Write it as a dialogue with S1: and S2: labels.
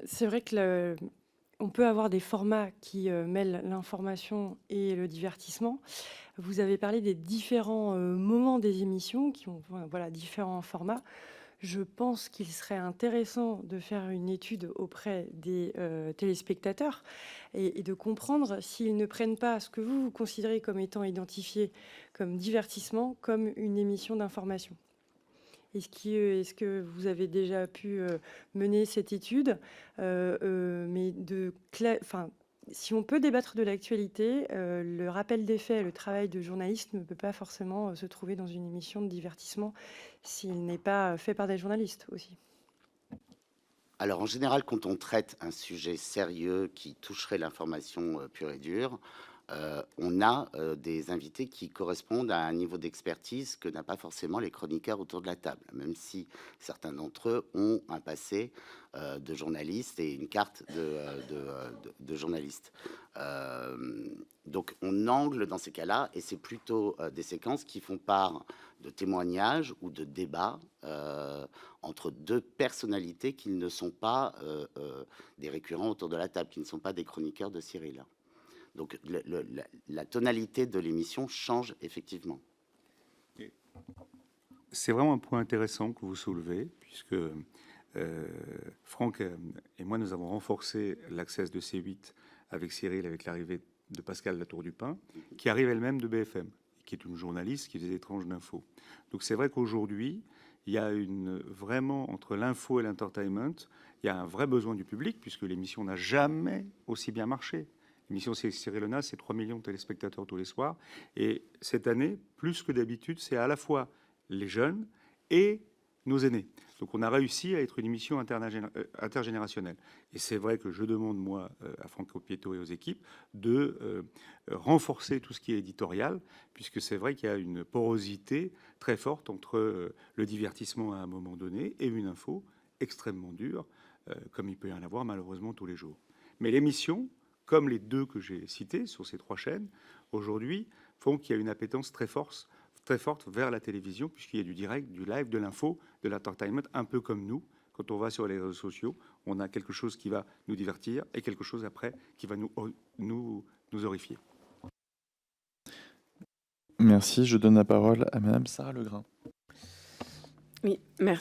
S1: C'est vrai que on peut avoir des formats qui mêlent l'information et le divertissement. Vous avez parlé des différents moments des émissions qui ont voilà, différents formats. Je pense qu'il serait intéressant de faire une étude auprès des téléspectateurs et de comprendre s'ils ne prennent pas ce que vous considérez comme étant identifié comme divertissement, comme une émission d'information. Est-ce que vous avez déjà pu mener cette étude mais enfin, si on peut débattre de l'actualité, le rappel des faits, le travail de journaliste ne peut pas forcément se trouver dans une émission de divertissement s'il n'est pas fait par des journalistes aussi.
S2: Alors, en général, quand on traite un sujet sérieux qui toucherait l'information pure et dure, on a des invités qui correspondent à un niveau d'expertise que n'a pas forcément les chroniqueurs autour de la table, même si certains d'entre eux ont un passé de journaliste et une carte de journaliste. Donc, on angle dans ces cas-là, et c'est plutôt des séquences qui font part de témoignages ou de débats entre deux personnalités qui ne sont pas des récurrents autour de la table, qui ne sont pas des chroniqueurs de Cyril. Donc la tonalité de l'émission change effectivement.
S3: C'est vraiment un point intéressant que vous soulevez, puisque Franck et moi, nous avons renforcé l'accès de C8 avec Cyril, avec l'arrivée de Pascal Latour-du-Pin, qui arrive elle-même de BFM, qui est une journaliste qui faisait étrange d'infos. Donc c'est vrai qu'aujourd'hui, il y a vraiment, entre l'info et l'entertainment, il y a un vrai besoin du public, puisque l'émission n'a jamais aussi bien marché. L'émission Cyril Hanouna, c'est 3 millions de téléspectateurs tous les soirs. Et cette année, plus que d'habitude, c'est à la fois les jeunes et nos aînés. Donc on a réussi à être une émission intergénérationnelle. Et c'est vrai que je demande, moi, à Franco Pietto et aux équipes, de renforcer tout ce qui est éditorial, puisque c'est vrai qu'il y a une porosité très forte entre le divertissement à un moment donné et une info extrêmement dure, comme il peut y en avoir malheureusement tous les jours. Mais l'émission, comme les deux que j'ai cités sur ces 3 chaînes, aujourd'hui, font qu'il y a une appétence très forte vers la télévision, puisqu'il y a du direct, du live, de l'info, de l'entertainment, un peu comme nous. Quand on va sur les réseaux sociaux, on a quelque chose qui va nous divertir et quelque chose après qui va nous horrifier.
S4: Merci. Je donne la parole à Madame Sarah Legrain.
S5: Oui, merci.